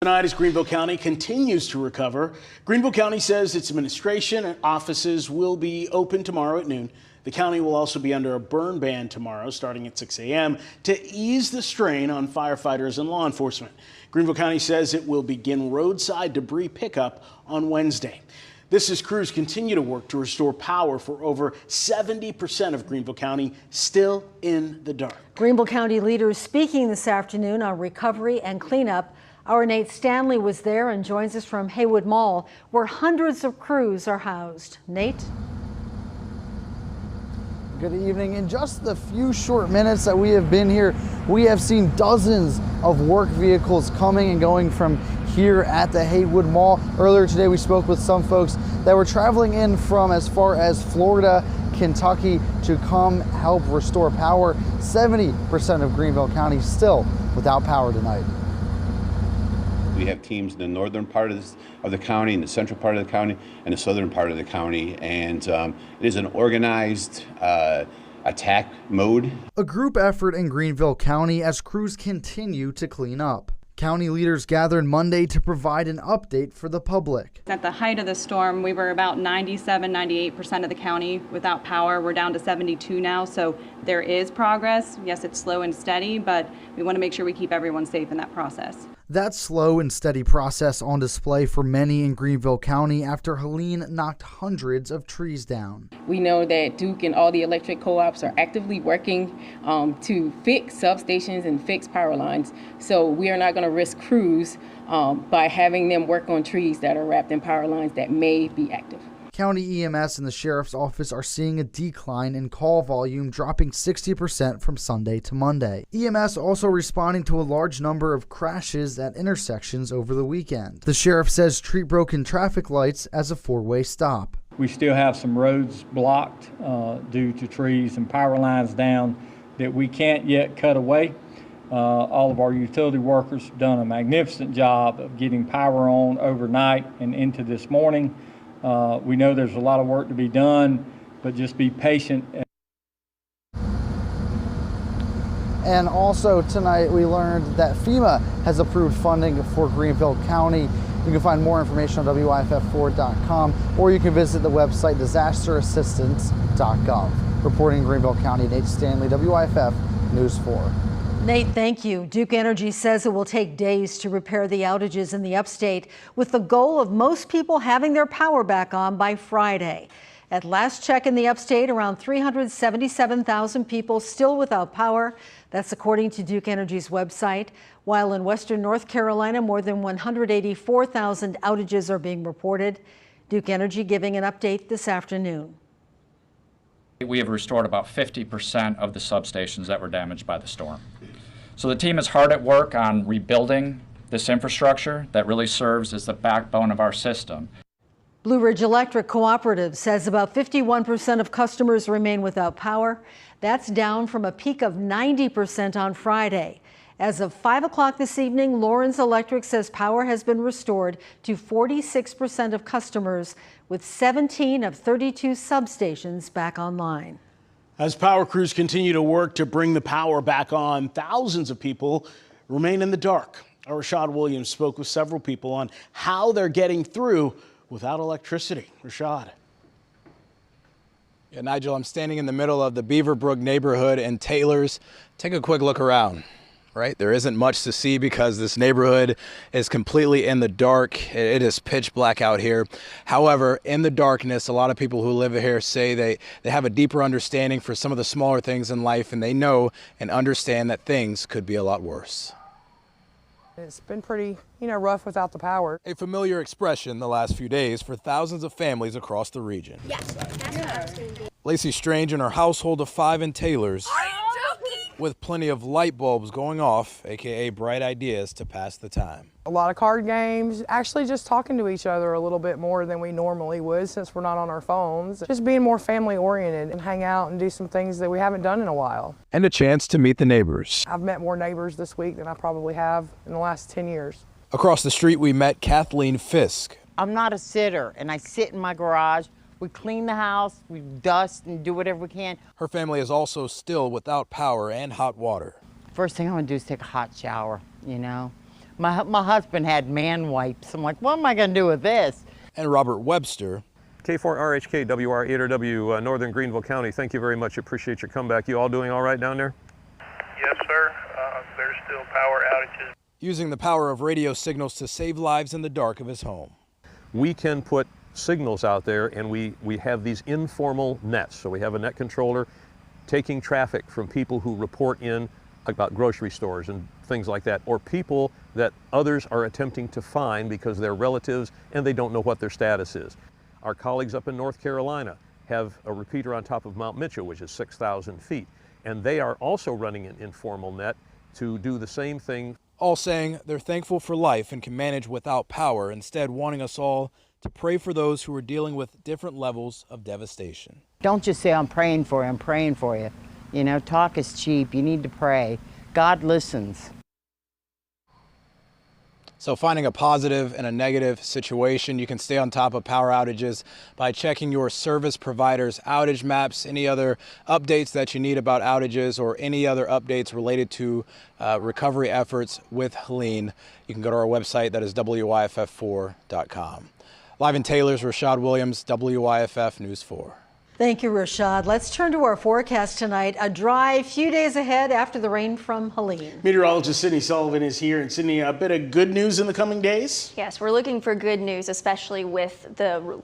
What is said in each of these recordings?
Tonight, as Greenville County continues to recover, Greenville County says its administration and offices will be open tomorrow at noon. The county will also be under a burn ban tomorrow, starting at 6 a.m. to ease the strain on firefighters and law enforcement. Greenville County says it will begin roadside debris pickup on Wednesday. This as crews continue to work to restore power for over 70% of Greenville County still in the dark. Greenville County leaders speaking this afternoon on recovery and cleanup. Our Nate Stanley was there and joins us from Haywood Mall, where hundreds of crews are housed. Nate? Good evening. In just the few short minutes that we have been here, we have seen dozens of work vehicles coming and going from here at the Haywood Mall. Earlier today, we spoke with some folks that were traveling in from as far as Florida, Kentucky to come help restore power. 70% of Greenville County still without power tonight. We have teams in the northern part of the county, in the central part of the county, and the southern part of the county. And it is an organized attack mode. A group effort in Greenville County as crews continue to clean up. County leaders gathered Monday to provide an update for the public. At the height of the storm, we were about 97-98% of the county without power. We're down to 72 now, so there is progress. Yes, it's slow and steady, but we want to make sure we keep everyone safe in that process. That slow and steady process on display for many in Greenville County after Helene knocked hundreds of trees down. We know that Duke and all the electric co-ops are actively working to fix substations and fix power lines. So we are not going to risk crews by having them work on trees that are wrapped in power lines that may be active. County EMS and the Sheriff's Office are seeing a decline in call volume, dropping 60% from Sunday to Monday. EMS also responding to a large number of crashes at intersections over the weekend. The Sheriff says treat broken traffic lights as a four-way stop. We still have some roads blocked due to trees and power lines down that we can't yet cut away. All of our utility workers have done a magnificent job of getting power on overnight and into this morning. We know there's a lot of work to be done, but just be patient. And also tonight we learned that FEMA has approved funding for Greenville County. You can find more information on WIFF4.com, or you can visit the website disasterassistance.gov. Reporting in Greenville County, Nate Stanley, WIFF News 4. Nate, thank you. Duke Energy says it will take days to repair the outages in the upstate, with the goal of most people having their power back on by Friday. At last check in the upstate, around 377,000 people still without power. That's according to Duke Energy's website. While in western North Carolina, more than 184,000 outages are being reported. Duke Energy giving an update this afternoon. We have restored about 50% of the substations that were damaged by the storm. So the team is hard at work on rebuilding this infrastructure that really serves as the backbone of our system. Blue Ridge Electric Cooperative says about 51% of customers remain without power. That's down from a peak of 90% on Friday. As of 5 o'clock this evening, Lawrence Electric says power has been restored to 46% of customers, with 17 of 32 substations back online. As power crews continue to work to bring the power back on, thousands of people remain in the dark. Our Rashad Williams spoke with several people on how they're getting through without electricity. Rashad. Yeah, Nigel, I'm standing in the middle of the Beaverbrook neighborhood in Taylors. Take a quick look around. Right, there isn't much to see because this neighborhood is completely in the dark. It is pitch black out here. However, in the darkness, a lot of people who live here say they have a deeper understanding for some of the smaller things in life, and they know and understand that things could be a lot worse. It's been pretty, rough without the power. A familiar expression the last few days for thousands of families across the region. Yeah, that's what I was going to do. Lacey Strange and her household of 5 in Taylors, with plenty of light bulbs going off, aka bright ideas to pass the time. A lot of card games, actually just talking to each other a little bit more than we normally would since we're not on our phones. Just being more family oriented and hang out and do some things that we haven't done in a while. And a chance to meet the neighbors. I've met more neighbors this week than I probably have in the last 10 years. Across the street we met Kathleen Fisk. I'm not a sitter and I sit in my garage. We clean the house, we dust and do whatever we can. Her family is also still without power and hot water. First thing I'm gonna do is take a hot shower, My husband had man wipes. I'm like, what am I going to do with this? And Robert Webster. K4RHK WR8RW, Northern Greenville County. Thank you very much. Appreciate your comeback. You all doing all right down there? Yes, sir. There's still power outages. Using the power of radio signals to save lives in the dark of his home. We can put signals out there, and we have these informal nets. So we have a net controller taking traffic from people who report in about grocery stores and things like that, or people that others are attempting to find because they're relatives and they don't know what their status is. Our colleagues up in North Carolina have a repeater on top of Mount Mitchell, which is 6,000 feet, and they are also running an informal net to do the same thing. All saying they're thankful for life and can manage without power, instead wanting us all to pray for those who are dealing with different levels of devastation. Don't just say, I'm praying for you, I'm praying for you. You know, talk is cheap. You need to pray. God listens. So finding a positive and a negative situation, you can stay on top of power outages by checking your service provider's outage maps, any other updates that you need about outages or any other updates related to recovery efforts with Helene. You can go to our website, that is WYFF4.com. Live in Taylor's, Rashad Williams, WYFF News 4. Thank you, Rashad. Let's turn to our forecast tonight. A dry few days ahead after the rain from Helene. Meteorologist Sydney Sullivan is here. And Sydney, a bit of good news in the coming days? Yes, we're looking for good news, especially with the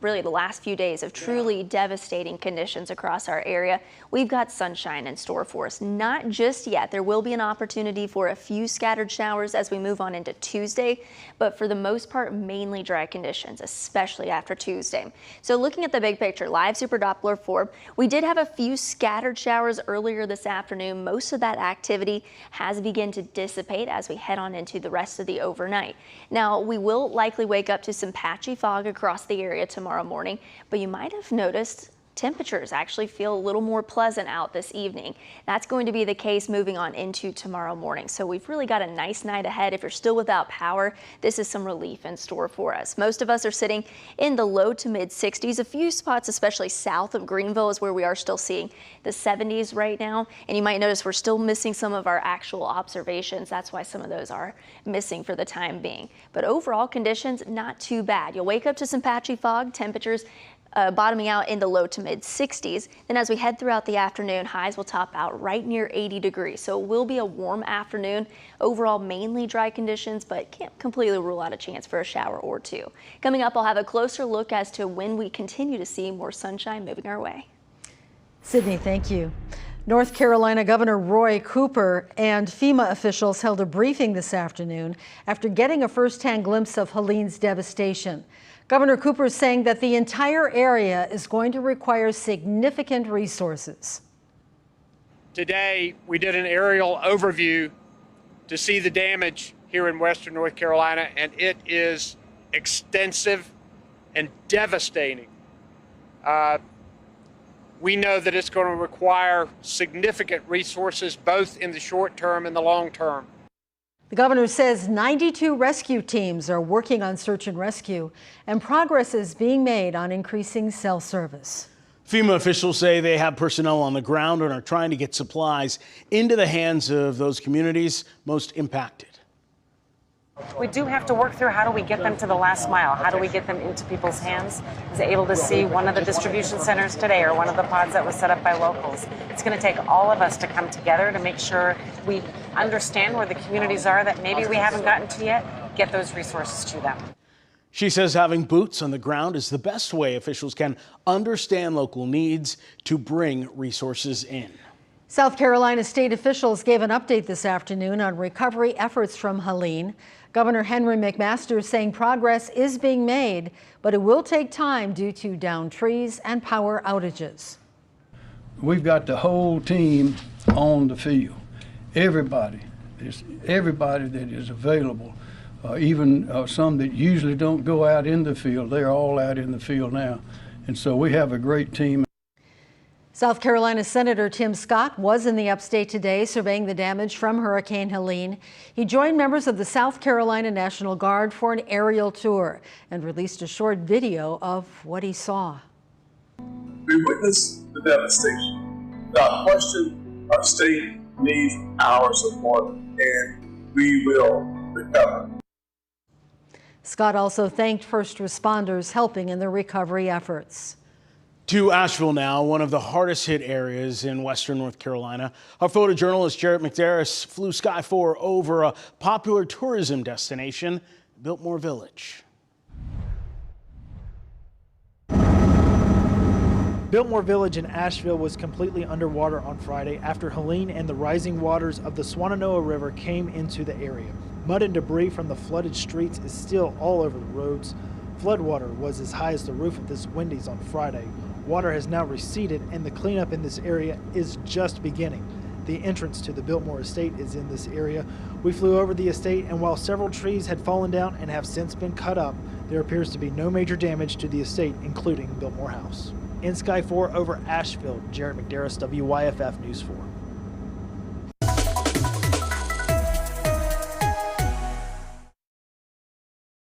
really the last few days of truly devastating conditions across our area. We've got sunshine in store for us. Not just yet. There will be an opportunity for a few scattered showers as we move on into Tuesday, but for the most part, mainly dry conditions, especially after Tuesday. So looking at the big picture, live Super Doppler 4, we did have a few scattered showers earlier this afternoon. Most of that activity has begun to dissipate as we head on into the rest of the overnight. Now, we will likely wake up to some patchy fog across the area tomorrow morning, but you might have noticed temperatures actually feel a little more pleasant out this evening. That's going to be the case moving on into tomorrow morning. So we've really got a nice night ahead. If you're still without power, this is some relief in store for us. Most of us are sitting in the low to mid 60s. A few spots, especially south of Greenville, is where we are still seeing the 70s right now. And you might notice we're still missing some of our actual observations. That's why some of those are missing for the time being. But overall conditions, not too bad. You'll wake up to some patchy fog, temperatures bottoming out in the low to mid 60s. Then as we head throughout the afternoon, highs will top out right near 80 degrees. So it will be a warm afternoon. Overall, mainly dry conditions, but can't completely rule out a chance for a shower or two. Coming up, I'll have a closer look as to when we continue to see more sunshine moving our way. Sydney, thank you. North Carolina Governor Roy Cooper and FEMA officials held a briefing this afternoon after getting a first-hand glimpse of Helene's devastation. Governor Cooper is saying that the entire area is going to require significant resources. Today, we did an aerial overview to see the damage here in western North Carolina, and it is extensive and devastating. We know that it's going to require significant resources both in the short term and the long term. The governor says 92 rescue teams are working on search and rescue, and progress is being made on increasing cell service. FEMA officials say they have personnel on the ground and are trying to get supplies into the hands of those communities most impacted. We do have to work through how do we get them to the last mile? How do we get them into people's hands? I was able to see one of the distribution centers today, or one of the pods that was set up by locals. It's going to take all of us to come together to make sure we understand where the communities are that maybe we haven't gotten to yet, get those resources to them. She says having boots on the ground is the best way officials can understand local needs to bring resources in. South Carolina state officials gave an update this afternoon on recovery efforts from Helene. Governor Henry McMaster saying progress is being made, but it will take time due to downed trees and power outages. We've got the whole team on the field. Everybody that is available, even some that usually don't go out in the field, they're all out in the field now. And so we have a great team. South Carolina Senator Tim Scott was in the upstate today surveying the damage from Hurricane Helene. He joined members of the South Carolina National Guard for an aerial tour and released a short video of what he saw. We witnessed the devastation. Without question, our state needs our support, and we will recover. Scott also thanked first responders helping in the recovery efforts. To Asheville now, one of the hardest hit areas in western North Carolina. Our photojournalist Jarrett McDarris flew Sky 4 over a popular tourism destination, Biltmore Village. Biltmore Village in Asheville was completely underwater on Friday after Helene and the rising waters of the Swannanoa River came into the area. Mud and debris from the flooded streets is still all over the roads. Floodwater was as high as the roof of this Wendy's on Friday. Water has now receded and the cleanup in this area is just beginning. The entrance to the Biltmore estate is in this area. We flew over the estate, and while several trees had fallen down and have since been cut up, there appears to be no major damage to the estate, including Biltmore House. In Sky 4 over Asheville, Jarrett McDarris, WYFF News 4.